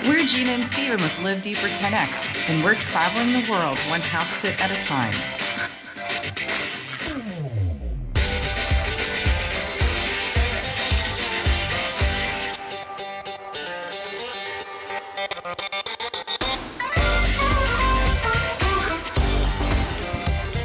We're Gina and Stephen with Live Deeper 10X, and we're traveling the world one house sit at a time.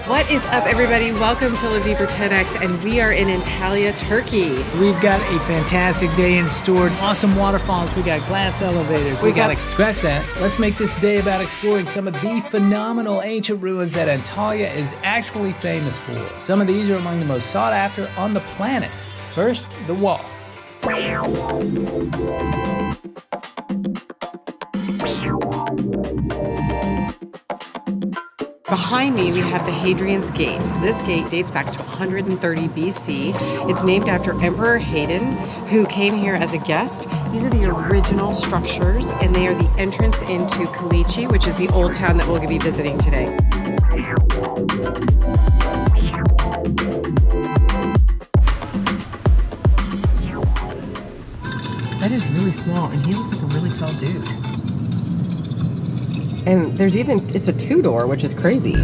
What is up, everybody? Welcome to Live Deeper 10X, and we are in Antayla, Turkey. We've got a fantastic day in store. Awesome waterfalls. We got glass elevators. We got to scratch that. Let's make this day about exploring some of the phenomenal ancient ruins that Antayla is actually famous for. Some of these are among the most sought after on the planet. First, the wall. Behind me, we have the Hadrian's Gate. This gate dates back to 130 BC. It's named after Emperor Hadrian, who came here as a guest. These are the original structures, and they are the entrance into Petage, which is the old town that we'll be visiting today. That is really small, and he looks like a really tall dude. And there's even, it's a two-door, which is crazy.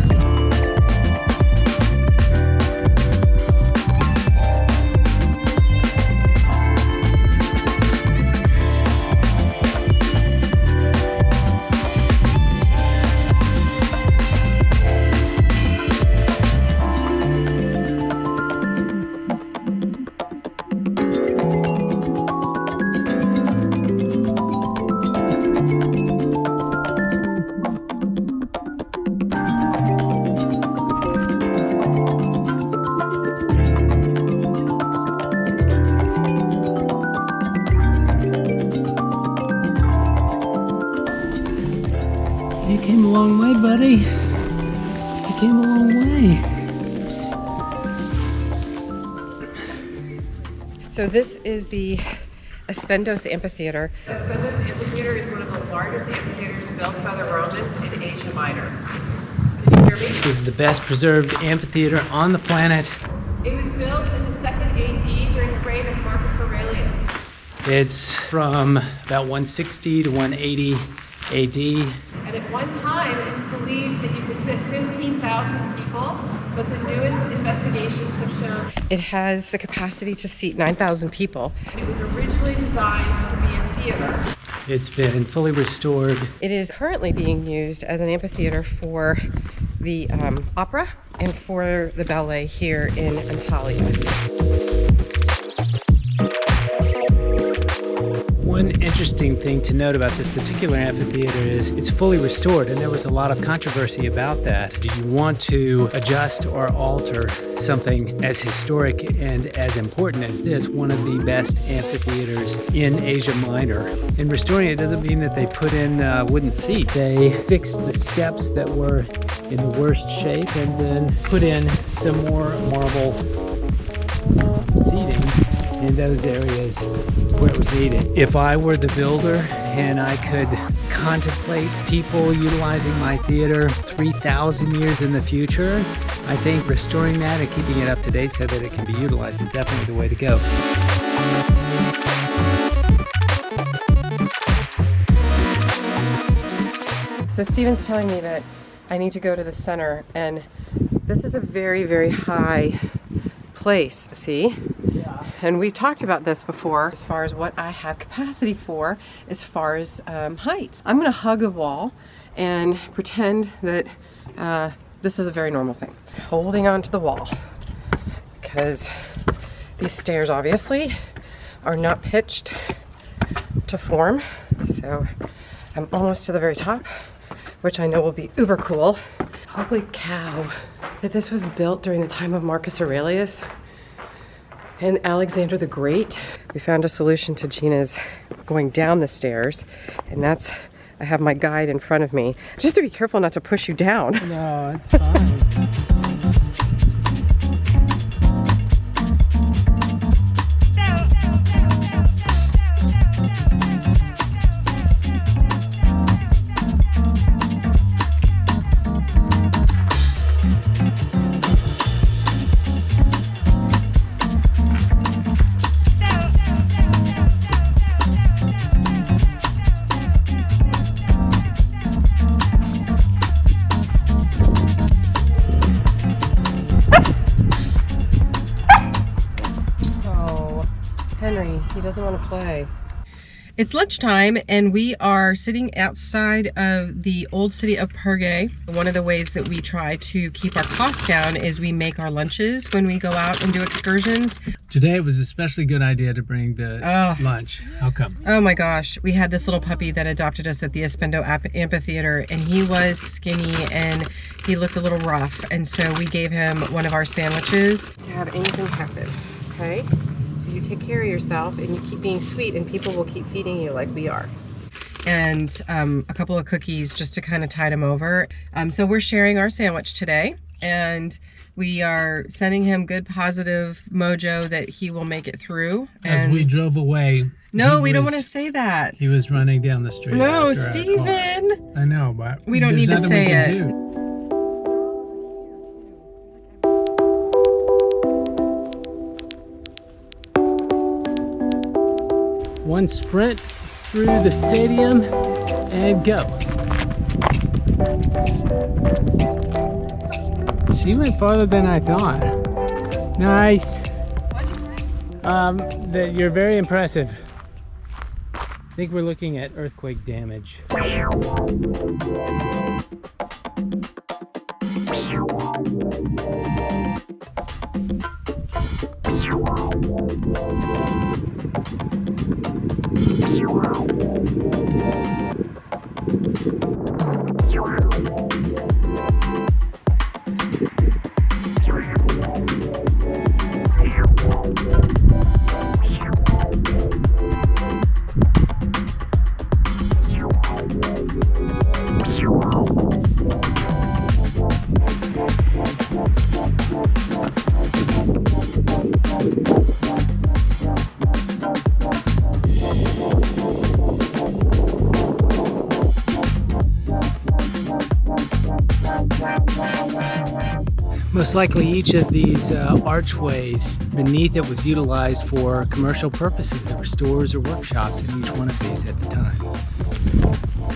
You came a long way, buddy. You came a long way. So this is the Aspendos Amphitheater. Aspendos Amphitheater is one of the largest amphitheaters built by the Romans in Asia Minor. Can you hear me? This is the best preserved amphitheater on the planet. It was built in the 2nd AD during the reign of Marcus Aurelius. It's from about 160 to 180 AD. And at one time, it was believed that you could fit 15,000 people, but the newest investigations have shown it has the capacity to seat 9,000 people. It was originally designed to be a theater. It's been fully restored. It is currently being used as an amphitheater for the opera and for the ballet here in Antayla. One interesting thing to note about this particular amphitheater is it's fully restored, and there was a lot of controversy about that. Do you want to adjust or alter something as historic and as important as this, one of the best amphitheaters in Asia Minor? In restoring it doesn't mean that they put in wooden seats. They fixed the steps that were in the worst shape and then put in some more marble seating in those areas where it was needed. If I were the builder and I could contemplate people utilizing my theater 3,000 years in the future, I think restoring that and keeping it up to date so that it can be utilized is definitely the way to go. So Stephen's telling me that I need to go to the center, and this is a very, very high place, see? Yeah. And we talked about this before as far as what I have capacity for as far as heights. I'm gonna hug the wall and pretend that this is a very normal thing. Holding on to the wall, because these stairs obviously are not pitched to form. So I'm almost to the very top, which I know will be uber cool. Holy cow, that this was built during the time of Marcus Aurelius and Alexander the Great. We found a solution to Gina's going down the stairs, and that's, I have my guide in front of me. Just to be careful not to push you down. No, it's fine. He doesn't want to play. It's lunchtime and we are sitting outside of the old city of Purgate. One of the ways that we try to keep our costs down is we make our lunches when we go out and do excursions. Today it was especially good idea to bring the lunch. How come? Oh my gosh. We had this little puppy that adopted us at the Espendo Amphitheater, and he was skinny and he looked a little rough. And so we gave him one of our sandwiches to have anything happen, okay? You take care of yourself and you keep being sweet and people will keep feeding you like we are. And a couple of cookies just to kind of tide him over. So we're sharing our sandwich today and we are sending him good positive mojo that he will make it through. As we drove away. No, we don't want to say that. He was running down the street. No, Stephen. I know, but we don't need to say it. One sprint through the stadium and go. She went farther than I thought. Nice. That you're very impressive. I think we're looking at earthquake damage. Most likely each of these archways beneath it was utilized for commercial purposes. There were stores or workshops in each one of these at the time.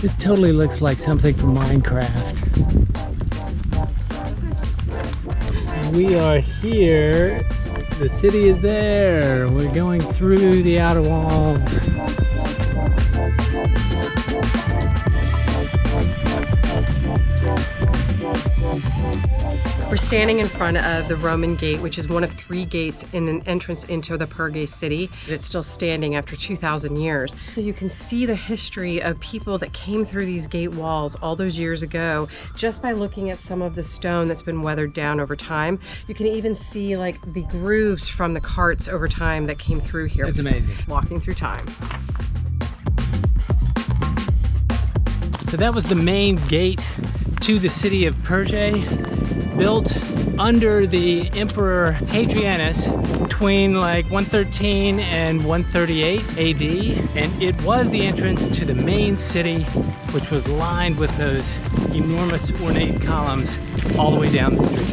This totally looks like something from Minecraft. We are here. The city is there. We're going through the outer walls. We're standing in front of the Roman gate, which is one of 3 gates in an entrance into the Purgate city. It's still standing after 2,000 years. So you can see the history of people that came through these gate walls all those years ago just by looking at some of the stone that's been weathered down over time. You can even see like the grooves from the carts over time that came through here. It's amazing. Walking through time. So that was the main gate to the city of Perge, built under the Emperor Hadrianus between like 113 and 138 AD, and it was the entrance to the main city, which was lined with those enormous ornate columns all the way down the street.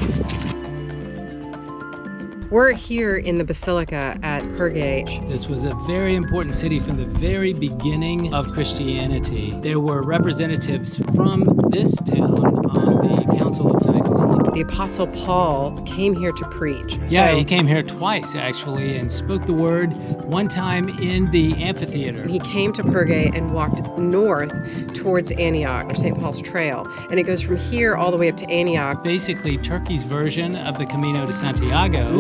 We're here in the Basilica at Purgate. This was a very important city from the very beginning of Christianity. There were representatives from this town on the Council of Nicaea. The Apostle Paul came here to preach. Yeah, he came here twice actually and spoke the word, one time in the Amphitheater. He came to Purgate and walked north towards Antioch, or St. Paul's Trail. And it goes from here all the way up to Antioch. Basically Turkey's version of the Camino de Santiago.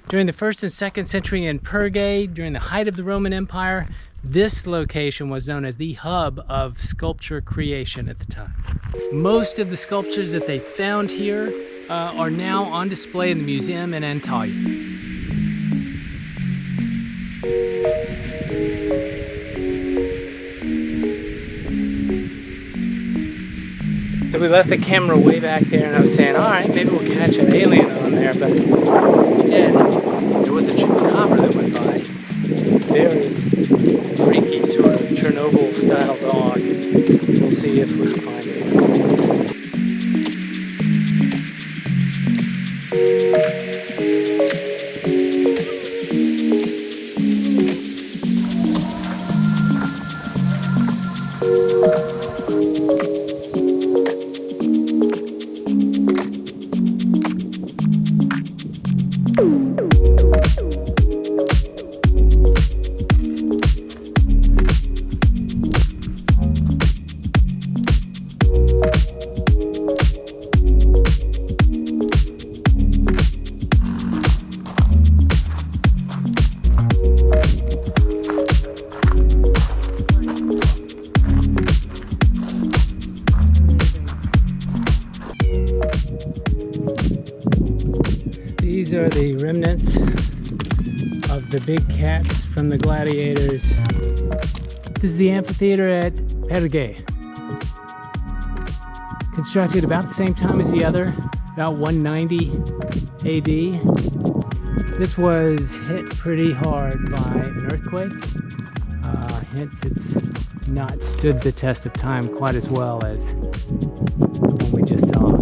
During the 1st and 2nd century in Purgate, during the height of the Roman Empire, this location was known as the hub of sculpture creation at the time. Most of the sculptures that they found here are now on display in the museum in Antayla. So we left the camera way back there and I was saying, all right, maybe we'll catch an alien on there, but instead there was a chupacabra that went by. A very freaky sort of Chernobyl style dog. We'll see if we'll find it. These are the remnants of the big cats from the gladiators. This is the amphitheater at Purgate. Constructed about the same time as the other, about 190 AD. This was hit pretty hard by an earthquake, hence it's not stood the test of time quite as well as the one we just saw.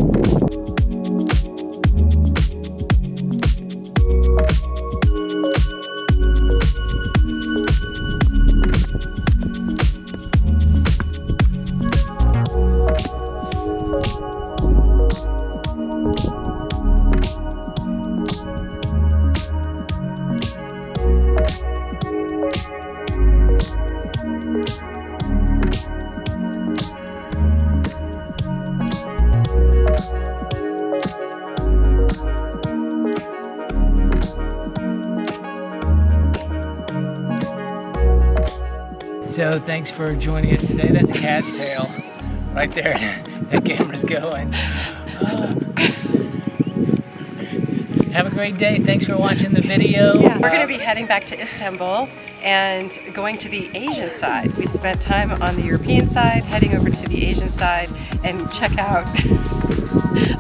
So thanks for joining us today. That's a cat's tail right there. That camera's going. Have a great day. Thanks for watching the video. Yeah, we're going to be heading back to Istanbul and going to the Asian side. We spent time on the European side, heading over to the Asian side and check out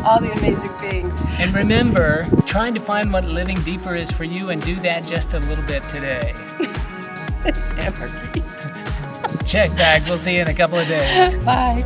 all the amazing things. And remember, trying to find what living deeper is for you, and do that just a little bit today. It's anarchy. Check back. We'll see you in a couple of days. Bye.